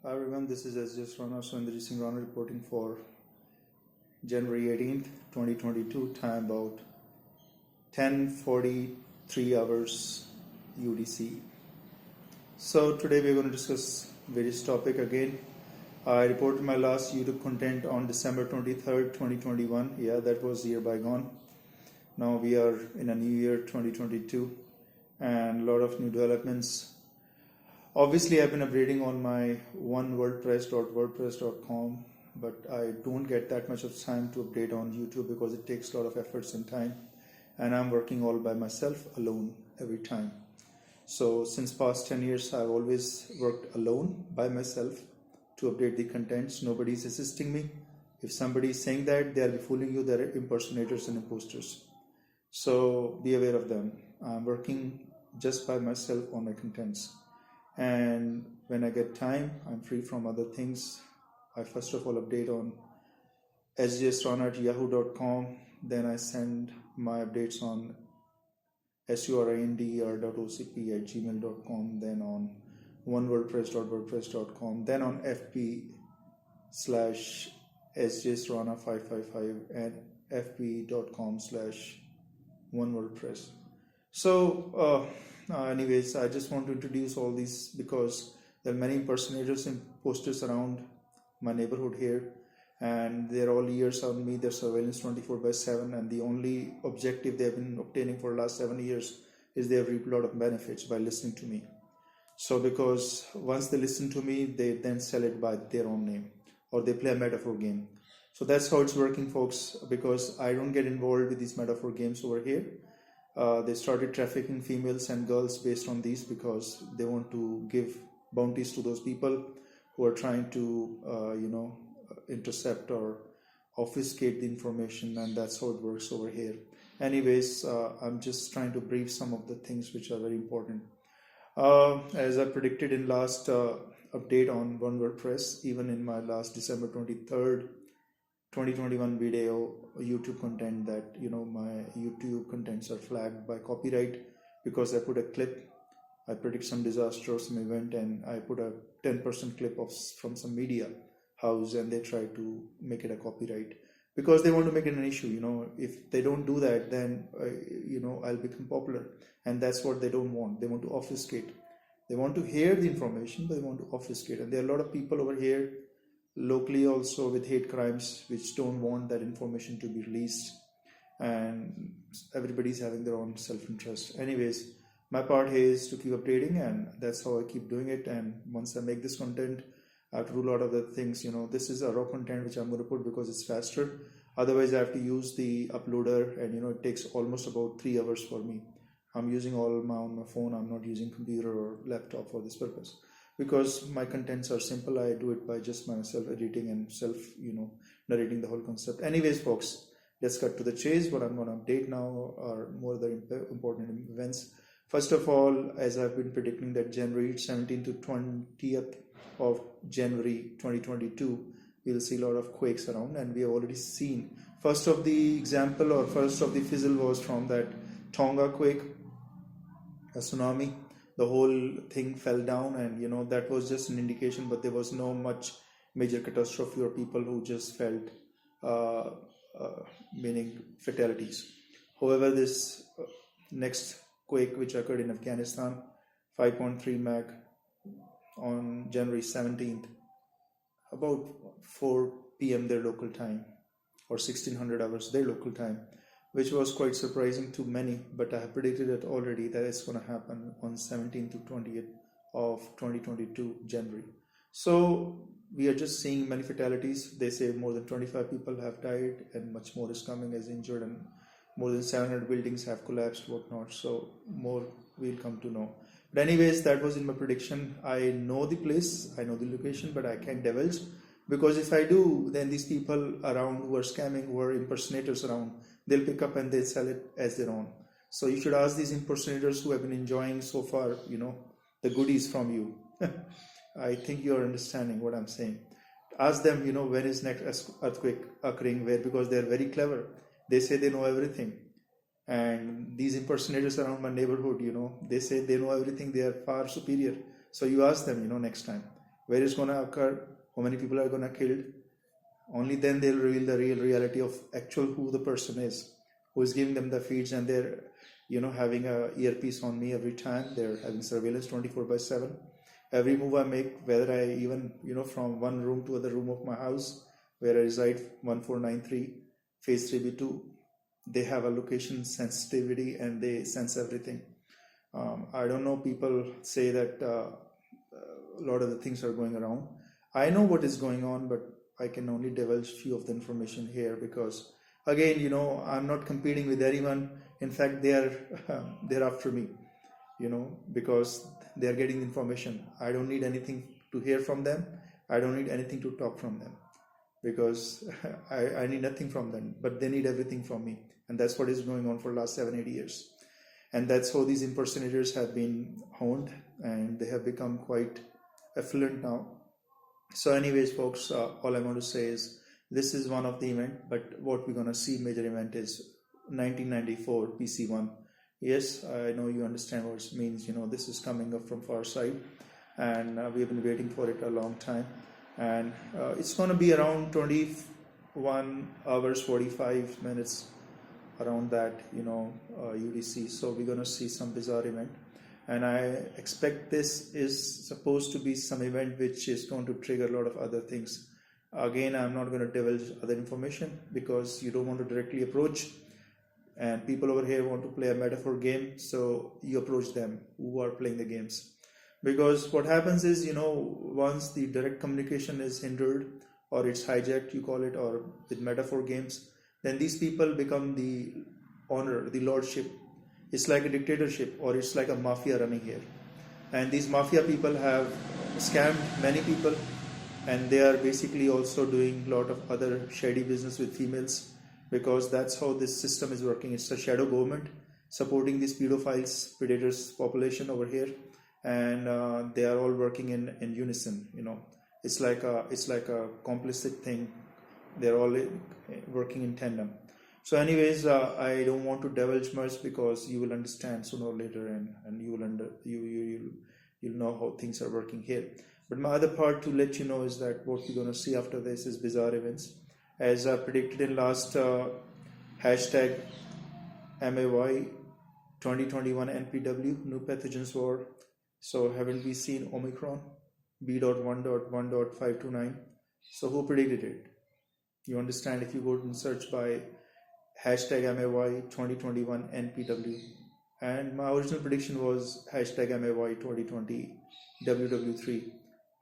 Hi everyone, this is sjsrana, Surinderjit Singh Rana reporting for January 18th, 2022, time about 10:43 hours UTC. So today we are going to discuss various topics again. I reported my last YouTube content on December 23rd, 2021. Yeah, that was year bygone. Now we are in a new year, 2022, and a lot of new developments. Obviously, I've been updating on my wordpress.com, but I don't get that much of time to update on YouTube because it takes a lot of efforts and time, and I'm working all by myself, alone, every time. So since past 10 years, I've always worked alone by myself to update the contents. Nobody's assisting me. If somebody is saying that, they'll be fooling you. They're impersonators and imposters. So be aware of them. I'm working just by myself on my contents. And when I get time, I'm free from other things. I first of all update on sjsrana@yahoo.com. Then I send my updates on surindr.ocp@gmail.com. Then on onewordpress.wordpress.com. Then on fb/sjsrana555 and fb.com/onewordpress. So anyways, I just want to introduce all these because there are many impersonators and imposters around my neighborhood here, and they're all ears on me. They're surveillance 24/7, and the only objective they've been obtaining for the last 7 years is they have reaped a lot of benefits by listening to me. So because once they listen to me, they then sell it by their own name, or they play a metaphor game. So that's how it's working, folks, because I don't get involved with these metaphor games over here. They started trafficking females and girls based on these because they want to give bounties to those people who are trying to, intercept or obfuscate the information, and that's how it works over here. Anyways, I'm just trying to brief some of the things which are very important. As I predicted in last update on WordPress, even in my last December 23rd, 2021 video YouTube content, that my YouTube contents are flagged by copyright because I put a clip. I predict some disaster or some event, and I put a 10% clip from some media house, and they try to make it a copyright because they want to make it an issue. If they don't do that, then I'll become popular, and that's what they don't want. They want to obfuscate. They want to hear the information, but they want to obfuscate. And there are a lot of people over here locally also with hate crimes which don't want that information to be released, and everybody's having their own self-interest. Anyways, my part here is to keep updating, and that's how I keep doing it. And once I make this content, I have to do a lot of the things. This is a raw content which I'm going to put because it's faster. Otherwise I have to use the uploader, and it takes almost about 3 hours for me. I'm using all on my phone. I'm not using computer or laptop for this purpose because my contents are simple. I do it by just myself editing and self narrating the whole concept. Anyways, folks, let's cut to the chase. What I'm going to update now are more the important events. First of all, as I've been predicting that January 17th to 20th of January 2022, we'll see a lot of quakes around, and we have already seen first of the example, or first of the fizzle, was from that Tonga quake, a tsunami. The whole thing fell down, and that was just an indication, but there was no much major catastrophe or people who just felt meaning fatalities. However, this next quake which occurred in Afghanistan, 5.3 Mach on January 17th, about 4 p.m. their local time, or 1600 hours their local time, which was quite surprising to many, but I have predicted it already that it's going to happen on 17th to 20th of 2022 January. So we are just seeing many fatalities. They say more than 25 people have died, and much more is coming as injured, and more than 700 buildings have collapsed, whatnot. So more we'll come to know. But anyways, that was in my prediction. I know the place, I know the location, but I can't divulge, because if I do, then these people around who are scamming, who are impersonators around, they'll pick up and they'll sell it as their own. So you should ask these impersonators who have been enjoying so far, the goodies from you. I think you're understanding what I'm saying. Ask them, when is next earthquake occurring, where, because they're very clever. They say they know everything. And these impersonators around my neighborhood, they say they know everything. They are far superior. So you ask them, next time. where it's going to occur, how many people are going to killed. Only then they'll reveal the real reality of actual who the person is, who is giving them the feeds, and they're having a earpiece on me every time. They're having surveillance 24/7. Every move I make, whether I even from one room to other room of my house where I reside, 1493 phase 3B2, they have a location sensitivity and they sense everything. I don't know, people say that a lot of the things are going around. I know what is going on, but I can only divulge few of the information here because, again, I'm not competing with anyone. In fact, they're after me, because they're getting information. I don't need anything to hear from them. I don't need anything to talk from them because I need nothing from them, but they need everything from me. And that's what is going on for the last 7-8 years. And that's how these impersonators have been honed, and they have become quite affluent now. So anyways, folks, all I want to say is this is one of the event, but what we're going to see major event is 1994 PC1. Yes, I know you understand what it means. This is coming up from far side, and we have been waiting for it a long time. And it's going to be around 21 hours 45 minutes, around that, UTC. So we're going to see some bizarre event. And I expect this is supposed to be some event which is going to trigger a lot of other things. Again, I'm not going to divulge other information because you don't want to directly approach. And people over here want to play a metaphor game, so you approach them who are playing the games. Because what happens is, once the direct communication is hindered or it's hijacked, you call it, or with metaphor games, then these people become the honor, the lordship. It's like a dictatorship, or it's like a mafia running here. And these mafia people have scammed many people, and they are basically also doing a lot of other shady business with females, because that's how this system is working. It's a shadow government supporting these pedophiles, predators population over here, and they are all working in unison. It's like a complicit thing. They're all working in tandem. So anyways, I don't want to divulge much because you will understand sooner or later, and you'll know how things are working here. But my other part to let you know is that what we're going to see after this is bizarre events. As I predicted in last hashtag MAY 2021 NPW, new pathogens war. So haven't we seen Omicron B.1.1.529? So who predicted it? You understand if you go and search by hashtag MAY 2021 NPW, and my original prediction was hashtag MAY 2020 WW3,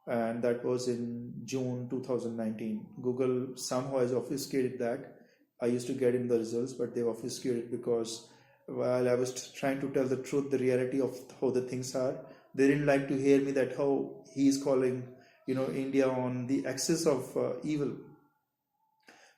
and that was in June 2019. Google somehow has obfuscated that. I used to get in the results, but they've obfuscated because while I was trying to tell the truth, the reality of how the things are, they didn't like to hear me that how he's calling India on the axis of evil.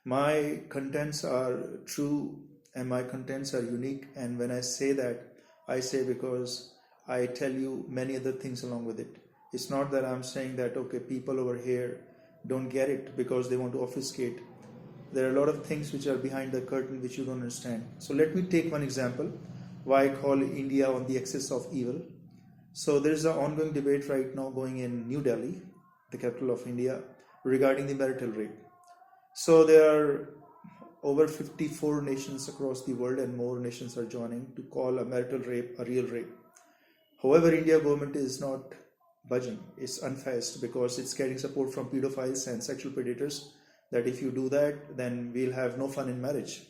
My contents are true and my contents are unique, and when I say that, I say because I tell you many other things along with it. It's not that I'm saying that, okay, people over here don't get it because they want to obfuscate. There are a lot of things which are behind the curtain which you don't understand. So let me take one example, why I call India on the axis of evil. So there is an ongoing debate right now going in New Delhi, the capital of India, regarding the marital rape. So there are over 54 nations across the world, and more nations are joining to call a marital rape a real rape. However, India government is not budging. It's unfazed because it's getting support from pedophiles and sexual predators that if you do that, then we'll have no fun in marriage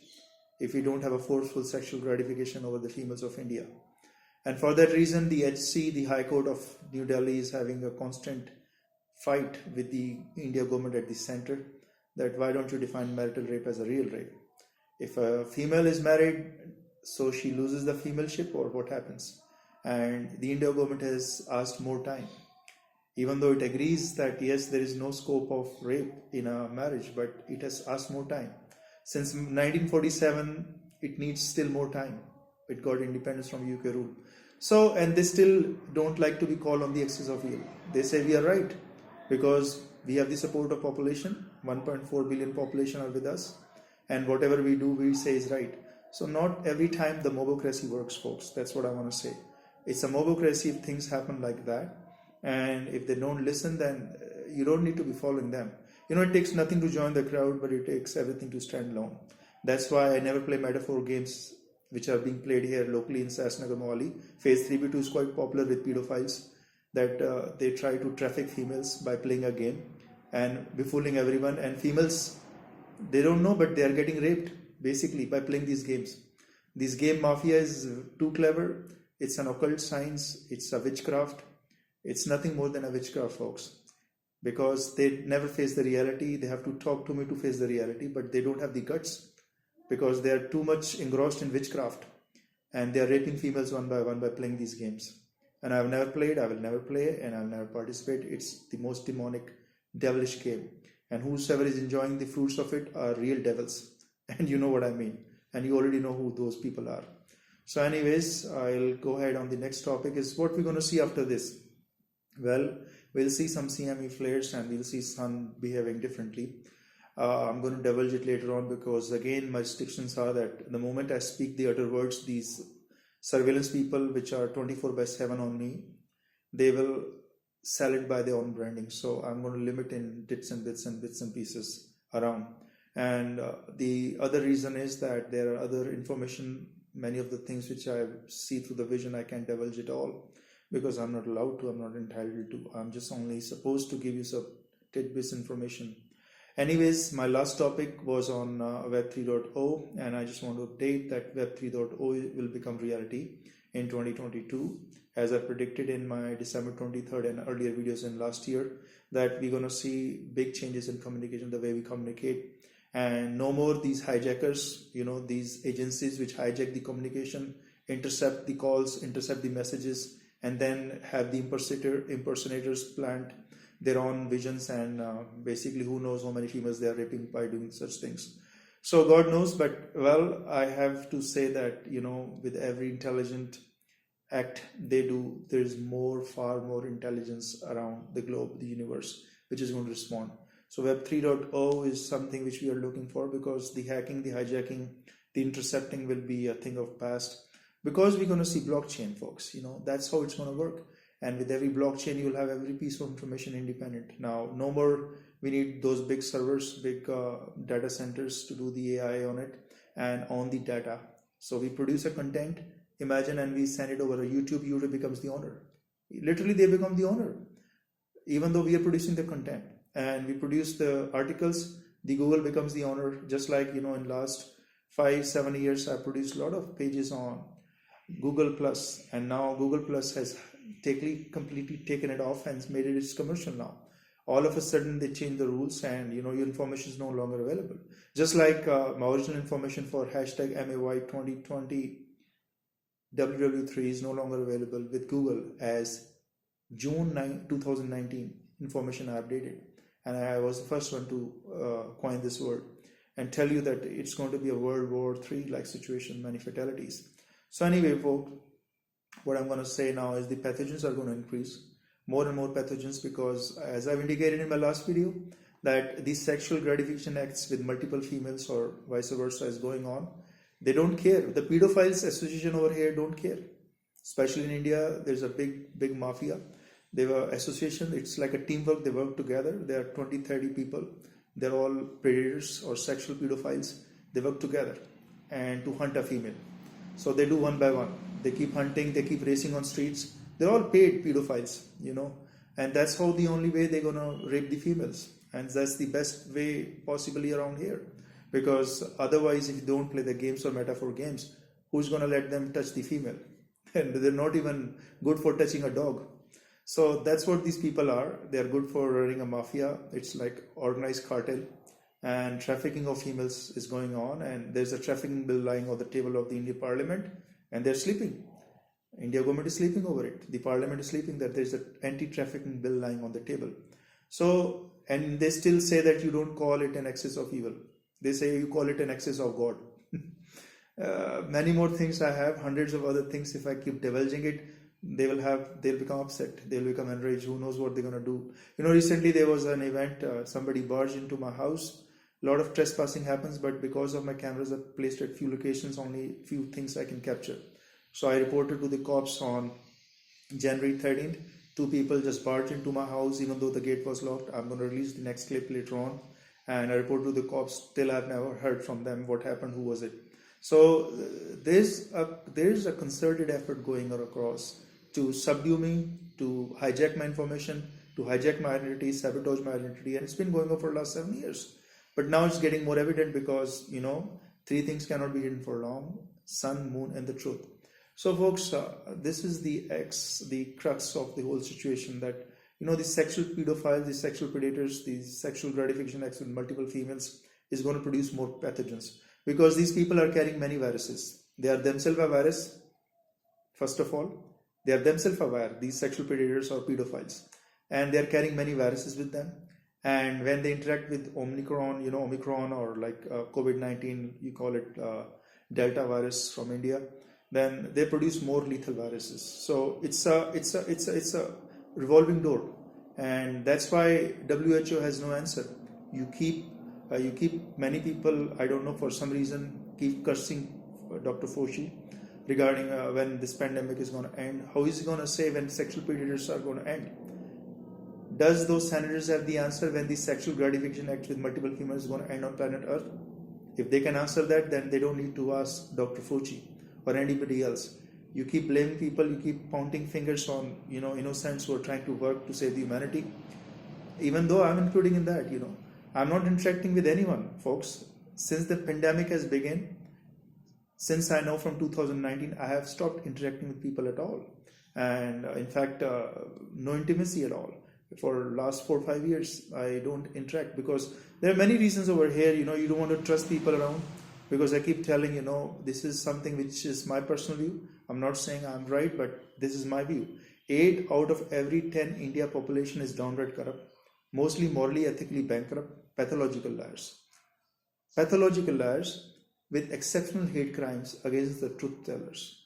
if we don't have a forceful sexual gratification over the females of India. And for that reason, the HC, the High Court of New Delhi, is having a constant fight with the India government at the center, that why don't you define marital rape as a real rape? If a female is married, so she loses the femaleship, or what happens? And the India government has asked more time, even though it agrees that yes, there is no scope of rape in a marriage, but it has asked more time. Since 1947, it needs still more time. It got independence from UK rule. So, and they still don't like to be called on the axis of evil. They say we are right because we have the support of population. 1.4 billion population are with us, and whatever we do, we say is right. So not every time the mobocracy works, folks. That's what I want to say. It's a mobocracy if things happen like that. and if they don't listen, then you don't need to be following them. It takes nothing to join the crowd, but it takes everything to stand alone. That's why I never play metaphor games which are being played here locally in SAS Nagar Mohali. Phase 3B2 is quite popular with pedophiles, that they try to traffic females by playing a game and befooling everyone. And females, they don't know, but they are getting raped basically by playing these games. This game Mafia is too clever. It's an occult science. It's a witchcraft. It's nothing more than a witchcraft, folks. Because they never face the reality. They have to talk to me to face the reality, but they don't have the guts because they are too much engrossed in witchcraft, and they are raping females one by playing these games. And I've never played, I will never play, and I'll never participate. It's the most demonic, devilish game. And whosoever is enjoying the fruits of it are real devils. And you know what I mean. And you already know who those people are. So anyways, I'll go ahead on the next topic is what we're going to see after this. Well, we'll see some CME flares and we'll see sun behaving differently. I'm going to divulge it later on because again my restrictions are that the moment I speak the utter words, these surveillance people which are 24/7 on me, they will sell it by their own branding. So I'm going to limit in bits and pieces around. And the other reason is that there are other information, many of the things which I see through the vision, I can't divulge it all because I'm not allowed to, I'm not entitled to. I'm just only supposed to give you some tidbits information. Anyways, my last topic was on Web 3.0, and I just want to update that Web 3.0 will become reality in 2022, as I predicted in my December 23rd and earlier videos in last year, that we're going to see big changes in communication, the way we communicate, and no more these hijackers, these agencies which hijack the communication, intercept the calls, intercept the messages, and then have the impersonators plant their own visions, and basically who knows how many females they are raping by doing such things. So God knows, but well, I have to say that with every intelligent act they do, there is far more intelligence around the globe, the universe, which is going to respond. So Web 3.0 is something which we are looking for, because the hacking, the hijacking, the intercepting will be a thing of past, because we're going to see blockchain, folks. That's how it's going to work. And with every blockchain, you'll have every piece of information independent. Now, no more we need those big servers, big data centers to do the AI on it and on the data. So we produce a content, imagine, and we send it over a YouTube. YouTube becomes the owner. Literally, they become the owner, even though we are producing the content. And we produce the articles, the Google becomes the owner. Just like, in last 5-7 years, I produced a lot of pages on Google Plus, and now Google Plus has completely taken it off and made it its commercial now. All of a sudden they change the rules, and your information is no longer available. Just like my original information for hashtag MAY 2020 WW3 is no longer available with Google as June 9, 2019 information I updated, and I was the first one to coin this word and tell you that it's going to be a World War III like situation, many fatalities. So anyway, folks, what I'm going to say now is the pathogens are going to increase, more and more pathogens, because as I've indicated in my last video, that these sexual gratification acts with multiple females or vice versa is going on. They don't care. The pedophiles association over here don't care. Especially in India, there's a big mafia. They were association. It's like a teamwork. They work together. There are 20-30 people. They're all predators or sexual pedophiles. They work together and to hunt a female. So they do one by one. They keep hunting. They keep racing on streets. They're all paid pedophiles, and that's how the only way they're gonna rape the females. And that's the best way possibly around here, because otherwise, if you don't play the games or metaphor games, who's gonna let them touch the female? And they're not even good for touching a dog. So that's what these people are. They are good for running a mafia. It's like organized cartel, and trafficking of females is going on. And there's a trafficking bill lying on the table of the Indian Parliament, and they're sleeping. India government is sleeping over it. The Parliament is sleeping that there's an anti-trafficking bill lying on the table. So, and they still say that you don't call it an excess of evil. They say you call it an excess of God. Many more things I have, hundreds of other things. If I keep divulging it, they'll become upset. They'll become enraged. Who knows what they're going to do. Recently there was an event, somebody barged into my house. A lot of trespassing happens, but because of my cameras are placed at few locations, only few things I can capture. So I reported to the cops on January 13th. Two people just barged into my house even though the gate was locked. I'm going to release the next clip later on, and I report to the cops. Still I've never heard from them what happened, who was it. So there's a concerted effort going across to subdue me, to hijack my information, to hijack my identity, sabotage my identity, and it's been going on for the last 7 years. But now it's getting more evident because, three things cannot be hidden for long: sun, moon, and the truth. So folks, this is the crux of the whole situation, that these sexual pedophiles, these sexual predators, these sexual gratification acts with multiple females is going to produce more pathogens, because these people are carrying many viruses. They are themselves a virus. First of all, they are themselves aware, these sexual predators or pedophiles, and they are carrying many viruses with them. And when they interact with Omicron or like COVID-19, you call it Delta virus from India, then they produce more lethal viruses. So it's a revolving door, and that's why WHO has no answer. You keep many people, I don't know, for some reason keep cursing Dr. Fauci regarding when this pandemic is going to end. How is he going to say when sexual predators are going to end? Does those senators have the answer when the sexual gratification act with multiple females is going to end on planet Earth? If they can answer that, then they don't need to ask Dr. Fauci or anybody else. You keep blaming people, you keep pointing fingers on innocents who are trying to work to save the humanity. Even though I'm including in that, I'm not interacting with anyone, folks. Since the pandemic has begun, since I know from 2019, I have stopped interacting with people at all, and in fact, no intimacy at all. For last 4 or 5 years, I don't interact because there are many reasons over here. You don't want to trust people around, because I keep telling this is something which is my personal view. I'm not saying I'm right, but this is my view. 8 out of every 10 India population is downright corrupt, mostly morally, ethically bankrupt, pathological liars. Pathological liars with exceptional hate crimes against the truth tellers.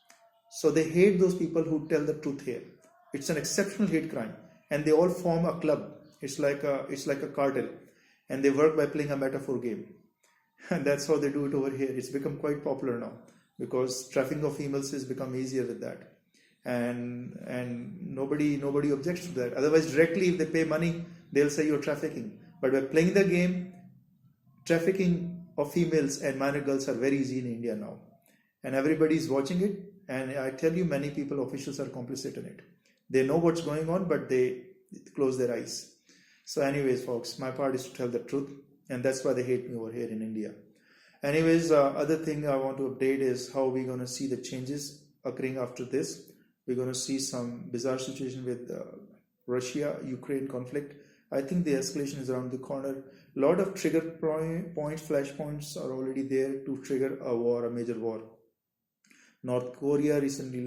So they hate those people who tell the truth here. It's an exceptional hate crime, and they all form a club. It's like a cartel, and they work by playing a metaphor game. And that's how they do it over here. It's become quite popular now because trafficking of females has become easier with that, and nobody objects to that. Otherwise, directly if they pay money, they'll say you're trafficking. But by playing the game, trafficking of females and minor girls are very easy in India now, and everybody is watching it. And I tell you, many people, officials, are complicit in it. They know what's going on, but they close their eyes. So anyways, folks, my part is to tell the truth, and that's why they hate me over here in India. Anyways, other thing I want to update is how we're going to see the changes occurring after this. We're going to see some bizarre situation with Russia-Ukraine conflict. I think the escalation is around the corner. A lot of trigger points, flashpoints are already there to trigger a war, a major war. North Korea recently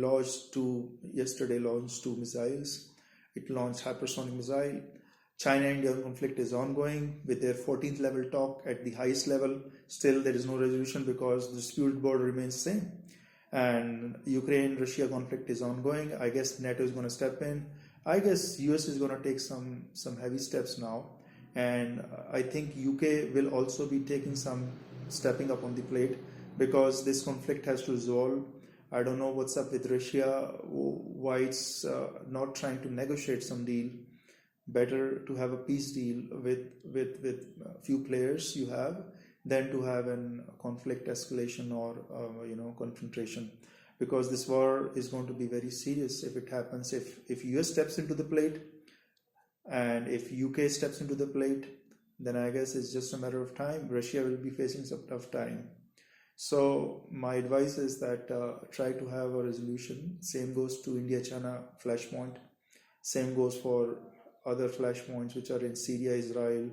yesterday launched 2 missiles. It launched hypersonic missile. China-India conflict is ongoing with their 14th level talk at the highest level. Still, there is no resolution because the disputed border remains the same. And Ukraine-Russia conflict is ongoing. I guess NATO is going to step in. I guess US is going to take some heavy steps now. And I think UK will also be taking some stepping up on the plate because this conflict has to resolve. I don't know what's up with Russia, why it's not trying to negotiate some deal. Better to have a peace deal with a few players you have than to have a conflict escalation or confrontation, because this war is going to be very serious if it happens. If US steps into the plate and if UK steps into the plate, then I guess it's just a matter of time. Russia will be facing some tough time. So my advice is that try to have a resolution. Same goes to India-China flashpoint. Same goes for other flashpoints which are in Syria, Israel,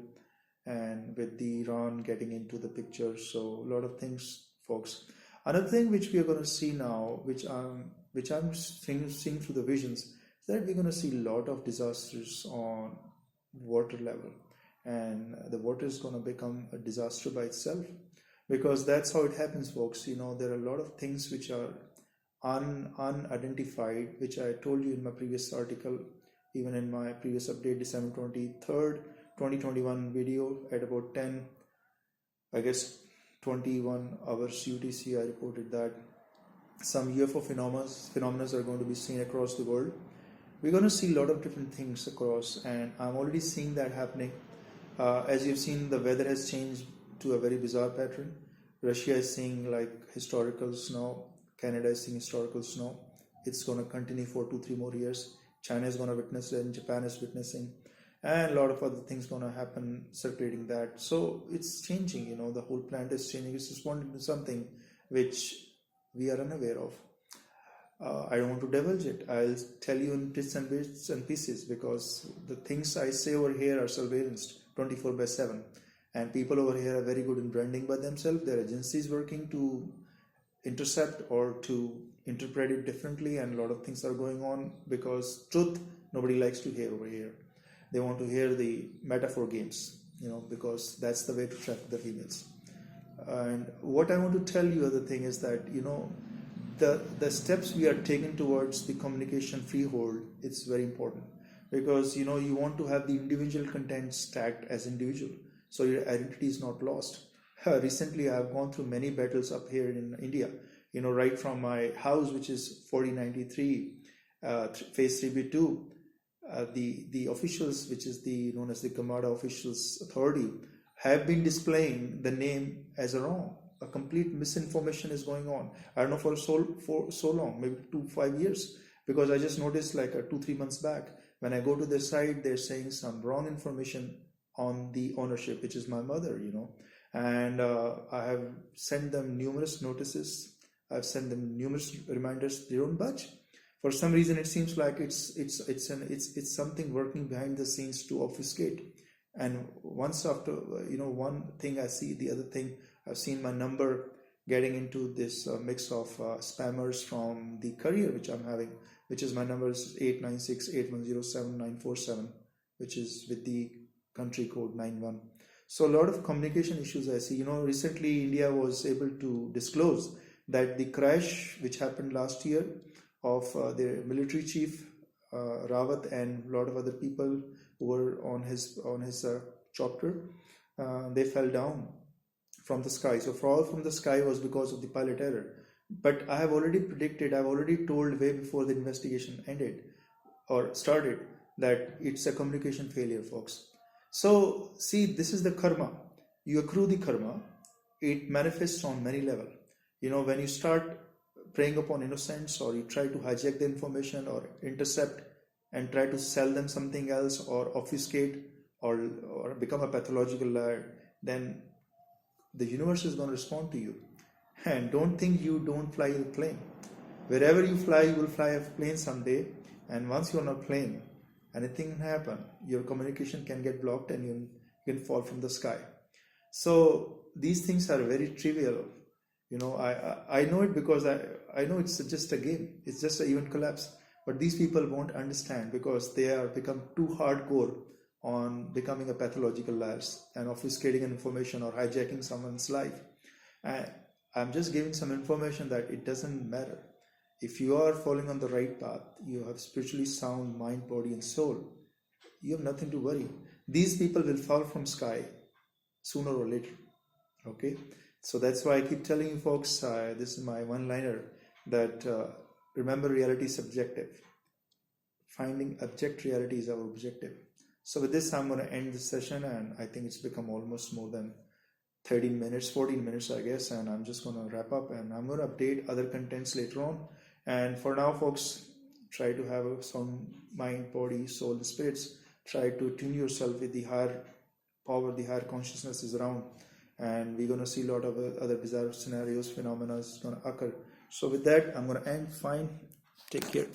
and with the Iran getting into the picture. So a lot of things, folks. Another thing which we are going to see now, which I'm seeing through the visions, is that we're going to see a lot of disasters on water level, and the water is going to become a disaster by itself, because that's how it happens, folks. There are a lot of things which are unidentified, which I told you in my previous article, even in my previous update, December 23rd, 2021 video at about 21 hours UTC, I reported that some UFO phenomena are going to be seen across the world. we're going to see a lot of different things across, and I'm already seeing that happening. As you've seen, the weather has changed to a very bizarre pattern. Russia is seeing like historical snow. Canada is seeing historical snow. It's going to continue for 2-3 more years. China is going to witness it, and Japan is witnessing, and a lot of other things going to happen circulating that. So it's changing, you know, the whole planet is changing. It's responding to something which we are unaware of. I don't want to divulge it. I'll tell you in bits and pieces, because the things I say over here are surveillanced 24/7, and people over here are very good in branding by themselves. Their agencies working to intercept or to interpret it differently, and a lot of things are going on, because truth nobody likes to hear over here. They want to hear the metaphor games, you know, because that's the way to traffic the females. And what I want to tell you, other thing is that, you know, the steps we are taking towards the communication freehold, it's very important, because, you know, you want to have the individual contents tagged as individual, so your identity is not lost. Recently I have gone through many battles up here in India, you know, right from my house, which is 4093 phase 3B2. The officials, which is the known as the Gamada Officials Authority, have been displaying the name as a wrong. A complete misinformation is going on. I don't know for so long, maybe 2-5 years, because I just noticed like 2-3 months back, when I go to their site, they're saying some wrong information on the ownership, which is my mother, you know. And I have sent them numerous notices. I've sent them numerous reminders. They don't budge. For some reason, it seems like it's something working behind the scenes to obfuscate. And once after, you know, one thing I see, the other thing, I've seen my number getting into this mix of spammers from the courier which I'm having, which is my number is 896-8107-947, which is with the country code 91. So a lot of communication issues I see. You know, recently India was able to disclose that the crash which happened last year of their military chief Rawat and a lot of other people who were on his chopper, they fell down from the sky. So fall from the sky was because of the pilot error. But I have already predicted, I've already told way before the investigation ended or started, that it's a communication failure, folks. So see, this is the karma. You accrue the karma. It manifests on many levels. You know, when you start preying upon innocents, or you try to hijack the information or intercept and try to sell them something else, or obfuscate, or become a pathological liar, then the universe is going to respond to you. And don't think you don't fly the plane. Wherever you fly, you will fly a plane someday. And once you're on a plane, anything can happen. Your communication can get blocked and you can fall from the sky. So these things are very trivial. You know, I know it, because I know it's just a game. It's just an event collapse. But these people won't understand, because they are become too hardcore on becoming a pathological liars and obfuscating information or hijacking someone's life. And I'm just giving some information that it doesn't matter. If you are falling on the right path, you have spiritually sound mind, body and soul, you have nothing to worry. These people will fall from sky sooner or later. Okay, so that's why I keep telling you folks, this is my one-liner, that remember, reality is subjective. Finding object reality is our objective. So with this, I'm going to end this session, and I think it's become almost more than 13 minutes, 14 minutes, I guess, and I'm just going to wrap up, and I'm going to update other contents later on. And for now, folks, try to have a sound mind, body, soul, and spirits. Try to tune yourself with the higher power, the higher consciousness is around, and we're going to see a lot of other bizarre scenarios, phenomena is going to occur. So with that, I'm going to end. Fine. Take care.